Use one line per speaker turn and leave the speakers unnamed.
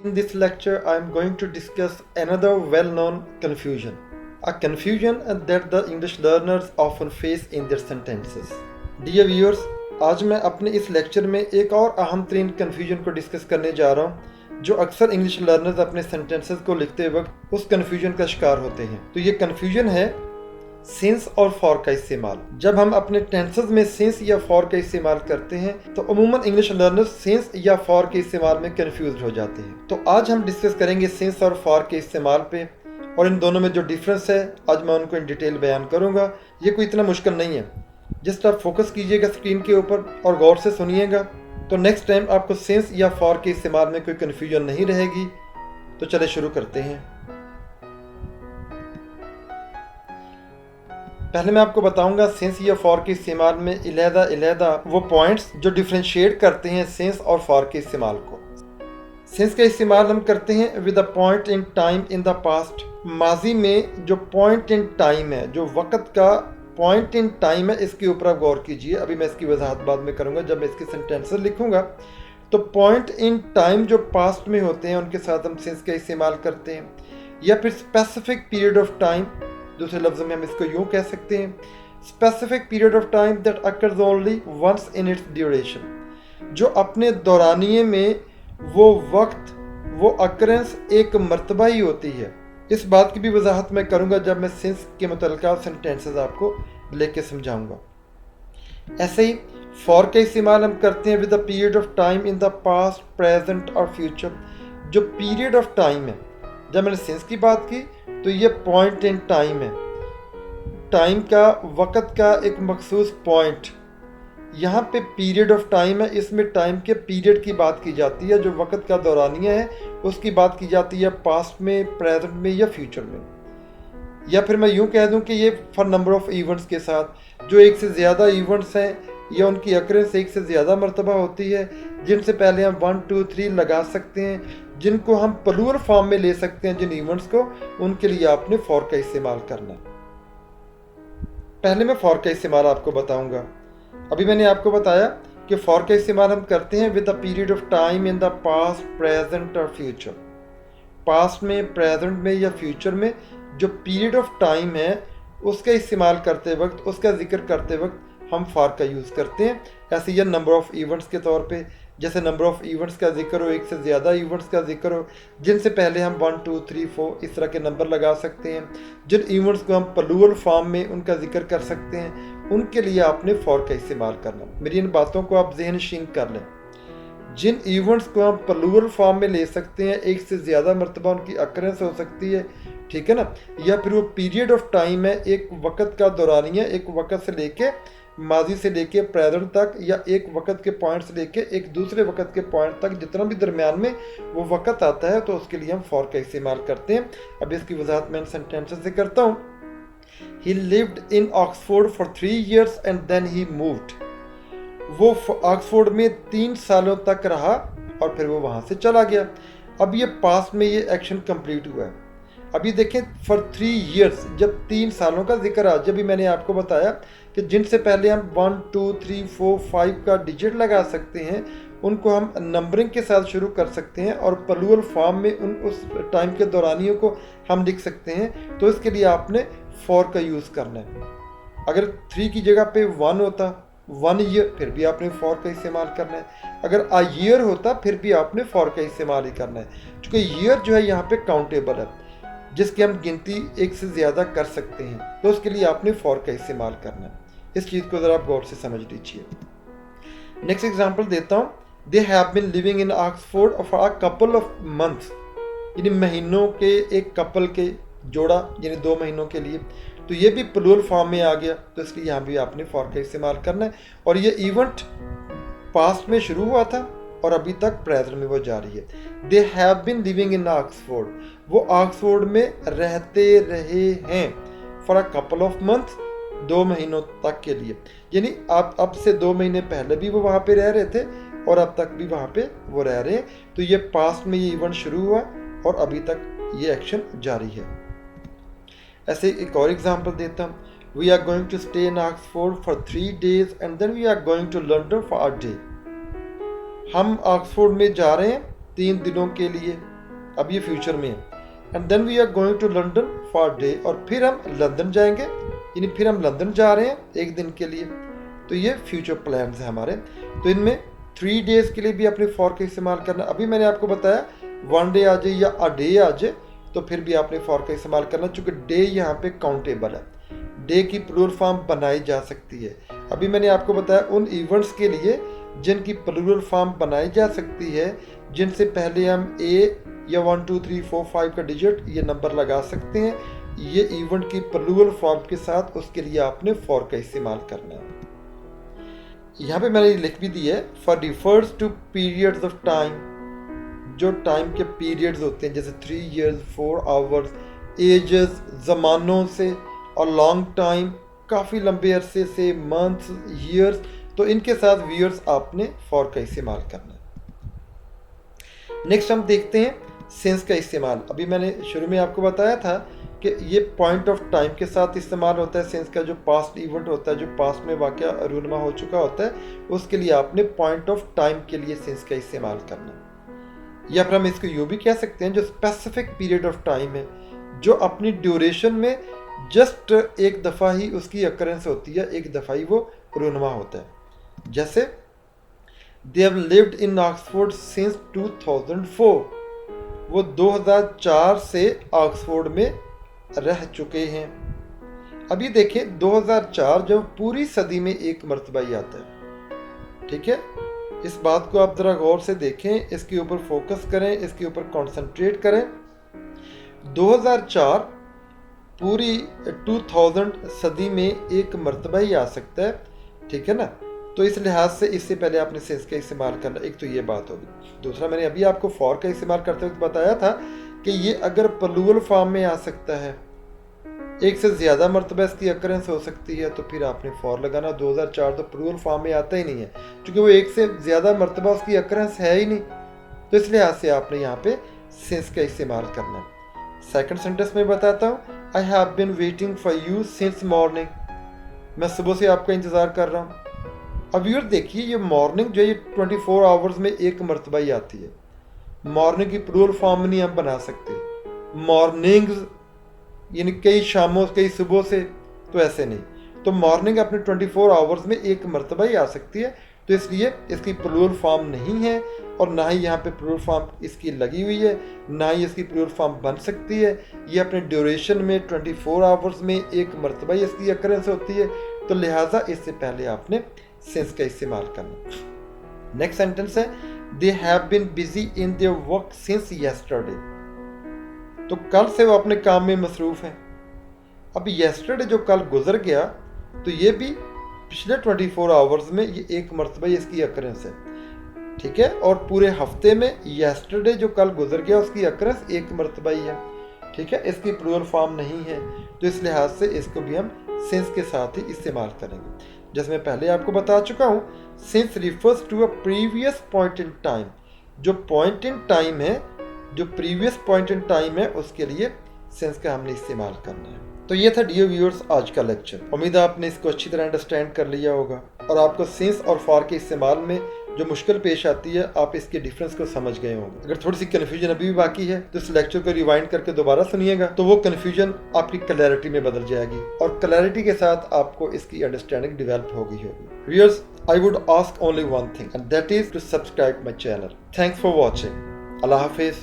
In this lecture, I am going to discuss another well-known confusion. A confusion that the English learners often face in their sentences. Dear viewers, आज मैं अपने इस lecture में एक और अहम तरीन कन्फ्यूजन को डिस्कस करने जा रहा हूँ जो अक्सर इंग्लिश लर्नर्स अपने सेंटेंसेस को लिखते वक्त उस कन्फ्यूजन का शिकार होते हैं। तो ये कन्फ्यूजन है सिंस और फॉर का इस्तेमाल। जब हम अपने टेंसेस में सिंस या फॉर का इस्तेमाल करते हैं तो अमूमन इंग्लिश लर्नर्स सिंस या फॉर के इस्तेमाल में कंफ्यूज हो जाते हैं। तो आज हम डिस्कस करेंगे सिंस और फॉर के इस्तेमाल पे और इन दोनों में जो डिफरेंस है आज मैं उनको इन डिटेल बयान करूंगा। ये कोई इतना मुश्किल नहीं है, जस्ट आप फोकस कीजिएगा स्क्रीन के ऊपर और गौर से सुनिएगा, तो नेक्स्ट टाइम आपको सिंस या फॉर के इस्तेमाल में कोई कन्फ्यूजन नहीं रहेगी। तो चले शुरू करते हैं। पहले मैं आपको बताऊंगा सिंस या फॉर के इस्तेमाल में इलेदा वो पॉइंट्स जो डिफ्रेंशिएट करते हैं सिंस और फॉर के इस्तेमाल को। सिंस का इस्तेमाल हम करते हैं with a point in time in the past. माजी में जो पॉइंट इन टाइम है, जो वक़्त का पॉइंट इन टाइम है, इसके ऊपर आप गौर कीजिए। अभी मैं इसकी वजाहत बाद में करूँगा जब मैं इसके सेंटेंसेस लिखूँगा। तो पॉइंट इन टाइम जो पास्ट में होते हैं उनके साथ हम सिंस का इस्तेमाल करते हैं, या फिर स्पेसिफिक पीरियड ऑफ टाइम, दूसरे लफ्ज़ों में हम इसको यूँ कह सकते हैं specific period of time that occurs only once in its duration. जो अपने दौरानिए में वो वक्त, वो अकरेंस एक मरतबा ही होती है। इस बात की भी वजाहत मैं करूँगा जब मैं सिंस के मुतल्लिका सेंटेंसेस आपको लेके समझाऊँगा। ऐसे ही फॉर का इस्तेमाल हम करते हैं with the period of time in the past, present और फ्यूचर। जो पीरियड ऑफ टाइम है, जब मैंने सिंस की बात की तो ये पॉइंट इन टाइम है, टाइम का, वक़्त का एक मखसूस पॉइंट। यहाँ पे पीरियड ऑफ टाइम है, इसमें टाइम के पीरियड की बात की जाती है, जो वक़्त का दौरानिया है उसकी बात की जाती है पास्ट में, प्रेजेंट में या फ्यूचर में। या फिर मैं यूँ कह दूँ कि ये फॉर नंबर ऑफ इवेंट्स के साथ, जो एक से ज़्यादा इवेंट्स हैं या उनकी अकरेंस एक से ज़्यादा मरतबा होती है, जिनसे पहले हम 1 2 3 लगा सकते हैं, जिनको हम प्लूरल फॉर्म में ले सकते हैं जिन इवेंट्स को, उनके लिए आपने फॉर का इस्तेमाल करना है। पहले मैं फॉर का इस्तेमाल आपको बताऊंगा। अभी मैंने आपको बताया कि फॉर का इस्तेमाल हम करते हैं with the period of time in the past, present और फ्यूचर। पास्ट में, प्रेजेंट में या फ्यूचर में जो पीरियड ऑफ टाइम है उसका इस्तेमाल करते वक्त, उसका जिक्र करते वक्त हम फॉर का यूज़ करते हैं। ऐसे या नंबर ऑफ इवेंट्स के तौर पे, जैसे नंबर ऑफ इवेंट्स का जिक्र हो, एक से ज़्यादा इवेंट्स का जिक्र हो, जिनसे पहले हम 1 2 3 4 इस तरह के नंबर लगा सकते हैं। जिन इवेंट्स को हम प्लूरल फॉर्म में उनका जिक्र कर सकते हैं, उनके लिए आपने फॉर का इस्तेमाल करना। मेरी इन बातों को आप ज़हनशीन कर लें। जिन इवेंट्स को हम प्लूरल फॉर्म में ले सकते हैं, एक से ज़्यादा मरतबा उनकी अकरेंस हो सकती है, ठीक है ना, या फिर वो पीरियड ऑफ टाइम है, एक वक़्त का दौरानिया, एक वक़्त से लेके माजी से लेके प्रेजेंट तक, या एक वक़्त के पॉइंट से लेके एक दूसरे वक़्त के पॉइंट तक, जितना भी दरमियान में वो वक़्त आता है, तो उसके लिए हम फॉर का इस्तेमाल करते हैं। अब इसकी वजाहत मैं सेंटेंसेस से करता हूँ। He lived in Oxford for 3 years and then he moved. वो ऑक्सफोर्ड में 3 सालों तक रहा और फिर वो वहाँ से चला गया। अब ये पास्ट में ये एक्शन कंप्लीट हुआ है। अभी देखें फॉर 3 years, जब 3 सालों का जिक्र आ, जब भी मैंने आपको बताया कि जिनसे पहले हम 1 2 3 4 5 का डिजिट लगा सकते हैं, उनको हम नंबरिंग के साथ शुरू कर सकते हैं और प्लूरल फॉर्म में उस टाइम के दौरानियों को हम लिख सकते हैं। तो इसके लिए आपने फॉर का यूज़ करना है। अगर 3 की जगह पे 1 होता, 1 year, फिर भी आपने फॉर का इस्तेमाल करना है। अगर अ ईयर होता, फिर भी आपने फॉर का इस्तेमाल ही करना है, क्योंकि ईयर जो है यहाँ पे काउंटेबल है, जिसकी हम गिनती एक से ज़्यादा कर सकते हैं, तो उसके लिए आपने फॉर का इस्तेमाल करना है। इस चीज़ को ज़रा आप गौर से समझ लीजिए। नेक्स्ट एग्जांपल देता हूँ। They have been living in Oxford for a couple of months, यानी महीनों के, एक कपल के जोड़ा, यानी 2 महीनों के लिए। तो ये भी प्लूरल फॉर्म में आ गया, तो इसलिए यहाँ भी आपने फॉर का इस्तेमाल करना है। और ये इवेंट पास्ट में शुरू हुआ था और अभी तक प्रेजेंट में वो जारी है। They have been living in Oxford, वो ऑक्सफोर्ड में रहते रहे हैं for a couple of months, 2 महीनों तक के लिए। यानी आप अब से 2 महीने पहले भी वो वहाँ पे रह रहे थे और अब तक भी वहाँ पे वो रह रहे हैं। तो ये पास्ट में ये इवेंट शुरू हुआ और अभी तक ये एक्शन जारी है। ऐसे एक और एग्जांपल देता हूँ। We are going to stay in Oxford for 3 days and then we are going to London for a day. हम ऑक्सफोर्ड में जा रहे हैं 3 दिनों के लिए अब ये फ्यूचर में है। And then we are going to London for day, और फिर हम लंदन जाएंगे, यानी फिर हम लंदन जा रहे हैं एक दिन के लिए। तो ये फ्यूचर प्लान्स हैं हमारे। तो इनमें 3 डेज़ के लिए भी अपने फॉर का इस्तेमाल करना। अभी मैंने आपको बताया 1 डे आ जाए या अ डे आ जाए तो फिर भी आपने फॉर का इस्तेमाल करना, चूँकि डे यहाँ पे काउंटेबल है। डे की प्लूरल फॉर्म बनाई जा सकती है। अभी मैंने आपको बताया उन इवेंट्स के लिए जिनकी प्लूरल फॉर्म बनाई जा सकती है, जिनसे पहले हम ए या 1 2 3 4 5 का डिजिट ये नंबर लगा सकते हैं, ये इवेंट की प्लूरल फॉर्म के साथ, उसके लिए आपने फॉर का इस्तेमाल करना है। यहाँ पे मैंने लिख भी दी है, for refers to periods of time, जो टाइम के पीरियड्स होते हैं जैसे 3 years 4 hours, एजेस ज़मानों से, और लॉन्ग टाइम काफ़ी लंबे अरसे से, मंथ्स, ईयर्स, तो इनके साथ वीयर्स आपने फॉर का इस्तेमाल करना है। नेक्स्ट हम देखते हैं सिंस का इस्तेमाल। अभी मैंने शुरू में आपको बताया था कि ये पॉइंट ऑफ टाइम के साथ इस्तेमाल होता है सिंस का। जो पास्ट इवेंट होता है, जो पास्ट में वाक़या रूनमा हो चुका होता है, उसके लिए आपने पॉइंट ऑफ टाइम के लिए सिंस का इस्तेमाल करना है। या फिर हम इसको यूँ भी कह सकते हैं, जो स्पेसिफिक पीरियड ऑफ टाइम है, जो अपनी ड्यूरेशन में जस्ट एक दफ़ा ही उसकी अकरेंस होती है, एक दफ़ा ही वो रूनमा होता है। जैसे they have lived in Oxford since 2004, वो 2004 से ऑक्सफोर्ड में रह चुके हैं। अभी देखें 2004 जब पूरी सदी में एक मरतबा ही आता है, ठीक है। इस बात को आप ज़रा गौर से देखें, इसके ऊपर फोकस करें, इसके ऊपर कंसंट्रेट करें। 2004 पूरी 2000 सदी में एक मरतबा ही आ सकता है, ठीक है ना। तो इस लिहाज से इससे पहले आपने सिंस का इस्तेमाल करना, एक तो ये बात होगी। दूसरा, मैंने अभी आपको फॉर का इस्तेमाल करते वक्त बताया था कि ये अगर प्लूरल फॉर्म में आ सकता है, एक से ज़्यादा मरतबा इसकी अकरेंस हो सकती है, तो फिर आपने फॉर लगाना। 2004 तो प्लूरल फॉर्म में आता ही नहीं है, क्योंकि वो एक से ज़्यादा मरतबा उसकी अकरेंस है ही नहीं। तो इस लिहाज से आपने यहाँ पे सिंस का इस्तेमाल करना है। सेकंड सेंटेंस में बताता हूँ, I have been waiting for you since morning, मैं सुबह से आपका इंतज़ार कर रहा हूँ। अब व्यूअर देखिए, ये मॉर्निंग जो है ये 24 आवर्स में एक मरतबा ही आती है। मॉर्निंग की प्लूरल फॉर्म नहीं हम बना सकते। मॉर्निंग्स यानी कई शामों, कई सुबह से, तो ऐसे नहीं। तो मॉर्निंग अपने 24 आवर्स में एक मरतबा ही आ सकती है, तो इसलिए इसकी प्लूरल फॉर्म नहीं है, और ना ही यहाँ पे प्लूरल फॉर्म इसकी लगी हुई है, ना ही इसकी प्लूरल फॉर्म बन सकती है। ये अपने ड्यूरेशन में 24 आवर्स में एक मरतबा ही इसकी अकरेंस होती है, तो लिहाजा इससे पहले आपने सिंस का इस्तेमाल करना। नेक्स्ट सेंटेंस है, they have been busy in their work since yesterday, तो कल से वो अपने काम में मसरूफ़ हैं। अब येस्टरडे जो कल गुजर गया, तो ये भी पिछले 24 आवर्स में ये एक मरतबा इसकी अकरेंस है, ठीक है। और पूरे हफ्ते में येस्टरडे जो कल गुजर गया उसकी अकरेंस एक मरतबा ही है, ठीक है। इसकी प्लूरल फॉर्म नहीं है, तो इस लिहाज से इसको भी हम सिंस के साथ ही इस्तेमाल करेंगे। जैसे मैं पहले आपको बता चुका हूँ, since refers to a previous point in time, जो पॉइंट इन टाइम है, जो प्रीवियस पॉइंट इन टाइम है, उसके लिए सिंस का हमने इस्तेमाल करना है। तो ये था डियर व्यूअर्स आज का लेक्चर। उम्मीद है आपने इसको अच्छी तरह अंडरस्टैंड कर लिया होगा, और आपको सिंस और फॉर के इस्तेमाल में जो मुश्किल पेश आती है, आप इसके डिफरेंस को समझ गए होंगे। अगर थोड़ी सी कन्फ्यूजन अभी भी बाकी है, तो इस लेक्चर को रिवाइंड करके दोबारा सुनिएगा, तो वो कन्फ्यूजन आपकी क्लैरिटी में बदल जाएगी, और क्लैरिटी के साथ आपको इसकी अंडरस्टैंडिंग डेवलप होगी। Viewers, I would ask only one thing, and that is to subscribe my channel. Thanks for watching. अल्लाह हाफिज।